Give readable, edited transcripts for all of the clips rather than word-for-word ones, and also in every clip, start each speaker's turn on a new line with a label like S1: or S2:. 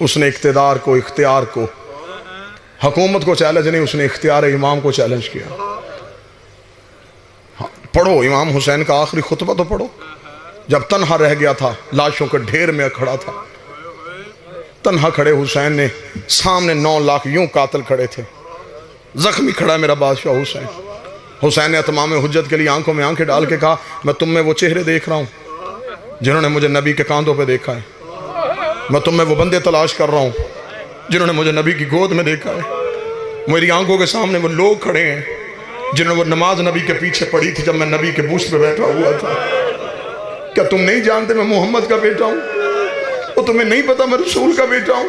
S1: اس نے اقتدار کو، اختیار کو، حکومت کو چیلنج نہیں، اس نے اختیار امام کو چیلنج کیا۔ پڑھو امام حسین کا آخری خطبہ تو پڑھو، جب تنہا رہ گیا تھا، لاشوں کے ڈھیر میں کھڑا تھا، تنہا کھڑے حسین نے، سامنے 9 لاکھ یوں قاتل کھڑے تھے، زخمی کھڑا ہے میرا بادشاہ حسین۔ حسین نے اتمام حجت کے لیے آنکھوں میں آنکھیں ڈال کے کہا، میں تم میں وہ چہرے دیکھ رہا ہوں جنہوں نے مجھے نبی کے کاندھوں پہ دیکھا ہے، میں تم میں وہ بندے تلاش کر رہا ہوں جنہوں نے مجھے نبی کی گود میں دیکھا ہے، میری آنکھوں کے سامنے وہ لوگ کھڑے ہیں جنہوں نے وہ نماز نبی کے پیچھے پڑھی تھی جب میں نبی کے بوس پہ بیٹھا ہوا تھا۔ کیا تم نہیں جانتے میں محمد کا بیٹا ہوں؟ وہ تمہیں نہیں پتا میں رسول کا بیٹا ہوں؟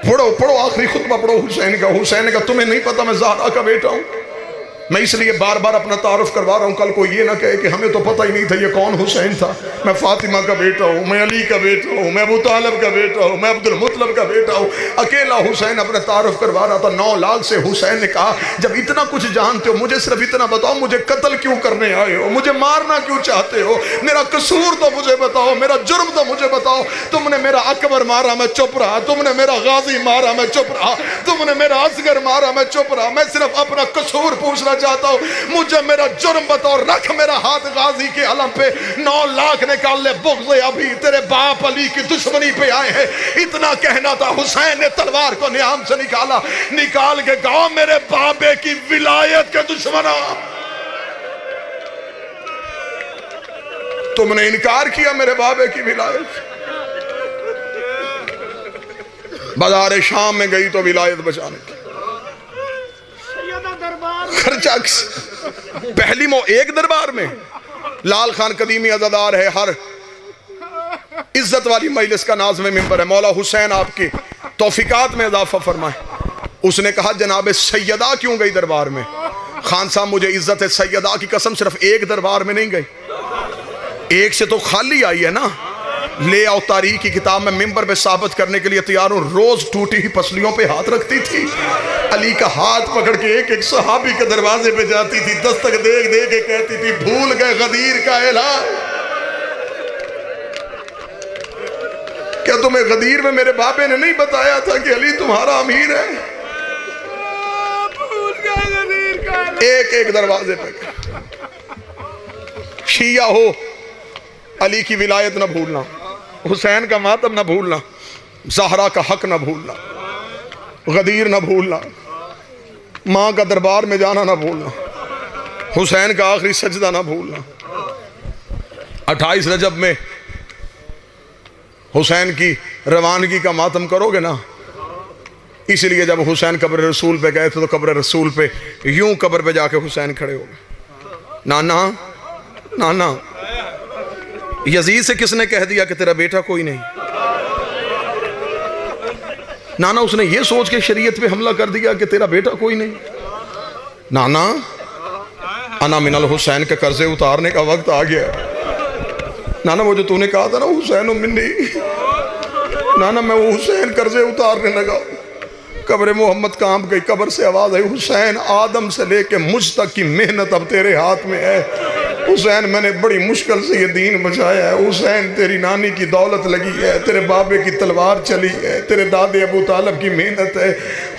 S1: پڑھو پڑھو آخری خطبہ پڑھو حسین کا۔ حسین نے کہا تمہیں نہیں پتا میں زہرا کا بیٹا ہوں؟ میں اس لیے بار بار اپنا تعارف کروا رہا ہوں، کل کو یہ نہ کہے کہ ہمیں تو پتہ ہی نہیں تھا یہ کون حسین تھا۔ میں فاطمہ کا بیٹا ہوں، میں علی کا بیٹا ہوں، میں ابو طالب کا بیٹا ہوں، میں عبد المطلب کا بیٹا ہوں۔ اکیلا حسین اپنا تعارف کروا رہا تھا۔ 9 لاکھ سے حسین نے کہا جب اتنا کچھ جانتے ہو مجھے صرف اتنا بتاؤ، مجھے قتل کیوں کرنے آئے ہو؟ مجھے مارنا کیوں چاہتے ہو؟ میرا قصور تو مجھے بتاؤ، میرا جرم تو مجھے بتاؤ۔ تم نے میرا اکبر مارا میں چپ رہا، تم نے میرا غازی مارا میں چپ رہا، تم نے میرا اصغر مارا میں چپ رہا، میں صرف اپنا قصور پوچھنا چاہتا ہوں، مجھے میرا جرم بتاؤ۔ رکھ میرا ہاتھ غازی کے علم پہ۔ 9 لاکھ نکال لے بغض ابھی، تیرے باپ علی کی دشمنی پہ آئے ہیں، اتنا کہنا تھا۔ حسین نے تلوار کو نیام سے نکالا، نکال کے کہا میرے بابے کی ولایت کے دشمنوں، تم نے انکار کیا میرے بابے کی ولایت۔ بازار شام میں گئی تو ولایت بچانے کی خرچہ پہلی ایک دربار میں لال خان قدیمی عزادار ہے، ہر عزت والی مجلس کا ناظم منبر ہے، مولا حسین آپ کی توفیقات میں اضافہ فرمائے۔ اس نے کہا جناب سیدہ کیوں گئی دربار میں؟ خان صاحب مجھے عزت سیدہ کی قسم صرف ایک دربار میں نہیں گئی، ایک سے تو خالی آئی ہے نا۔ لے آؤ تاریخ کی کتاب میں ممبر پہ ثابت کرنے کے لیے تیار ہوں، روز ٹوٹی ہی پسلیوں پہ ہاتھ رکھتی تھی، علی کا ہاتھ پکڑ کے ایک ایک صحابی کے دروازے پہ جاتی تھی، دستک دیکھ دے کے کہتی تھی بھول گئے غدیر کا اعلان؟ کیا تمہیں غدیر میں میرے بابے نے نہیں بتایا تھا کہ علی تمہارا امیر ہے؟ بھول گئے غدیر کا اعلان۔ ایک ایک دروازے پہ شیعہ ہو علی کی ولایت نہ بھولنا، حسین کا ماتم نہ بھولنا، زہرا کا حق نہ بھولنا، غدیر نہ بھولنا، ماں کا دربار میں جانا نہ بھولنا، حسین کا آخری سجدہ نہ بھولنا۔ 28 رجب میں حسین کی روانگی کا ماتم کرو گے نا، اس لیے جب حسین قبر رسول پہ گئے تھے تو قبر رسول پہ یوں قبر پہ جا کے حسین کھڑے ہو گئے، نانا نانا۔ یزید سے کس نے کہہ دیا کہ تیرا بیٹا کوئی نہیں؟ نانا اس نے یہ سوچ کے شریعت پہ حملہ کر دیا کہ تیرا بیٹا کوئی نہیں؟ نانا انا من الحسین کے قرضے اتارنے کا وقت آ گیا۔ نانا وہ جو تو نے کہا تھا نا حسین منی، نانا میں وہ حسین قرضے اتارنے لگا۔ قبر محمد کانپ گئی، قبر سے آواز آئی حسین آدم سے لے کے مجھ تک کی محنت اب تیرے ہاتھ میں ہے۔ حسین میں نے بڑی مشکل سے یہ دین بچایا ہے، حسین تیری نانی کی دولت لگی ہے، تیرے بابے کی تلوار چلی ہے، تیرے دادے ابو طالب کی محنت ہے،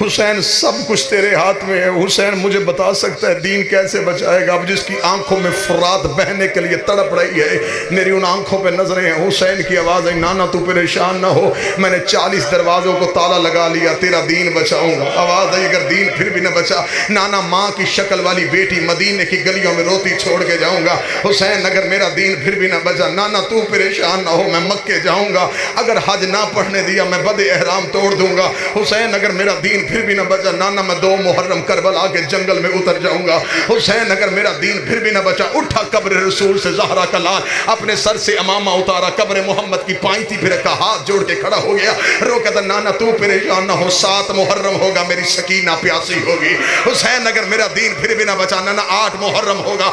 S1: حسین سب کچھ تیرے ہاتھ میں ہے۔ حسین مجھے بتا سکتا ہے دین کیسے بچائے گا؟ اب جس کی آنکھوں میں فرات بہنے کے لیے تڑپ رہی ہے، میری ان آنکھوں پہ نظریں ہیں۔ حسین کی آواز ہے نانا تو پریشان نہ ہو، میں نے 40 دروازوں کو تالا لگا لیا، تیرا دین بچاؤں گا۔ آواز ہے اگر دین پھر بھی نہ بچا، نانا ماں کی شکل والی بیٹی مدینے کی گلیوں میں روتی چھوڑ کے جاؤں گا۔ حسین اگر میرا دین پھر بھی نہ بچا، نانا تو پریشان نہ ہو، میں مکے جاؤں گا، اگر حج نہ پڑھنے دیا میں بد احرام توڑ دوں گا۔ حسین اگر میرا دین پھر بھی نہ بچا، نانا میں 2 محرم کربلا کے جنگل میں اتر جاؤں گا۔ حسین اگر میرا دین پھر بھی نہ بچا، اٹھا قبر رسول سے زہرا کا لال، اپنے سر سے امامہ اتارا، قبر محمد کی پائنتی پھر کا ہاتھ جوڑ کے کھڑا ہو گیا، رو کہتا نانا تو پریشان نہ ہو، 7 محرم ہوگا میری سکینہ پیاسی ہوگی۔ حسین اگر میرا دین پھر بھی نہ بچا، نانا 8 محرم ہوگا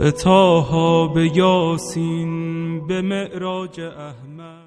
S2: به طه به یاسین به معراج احمد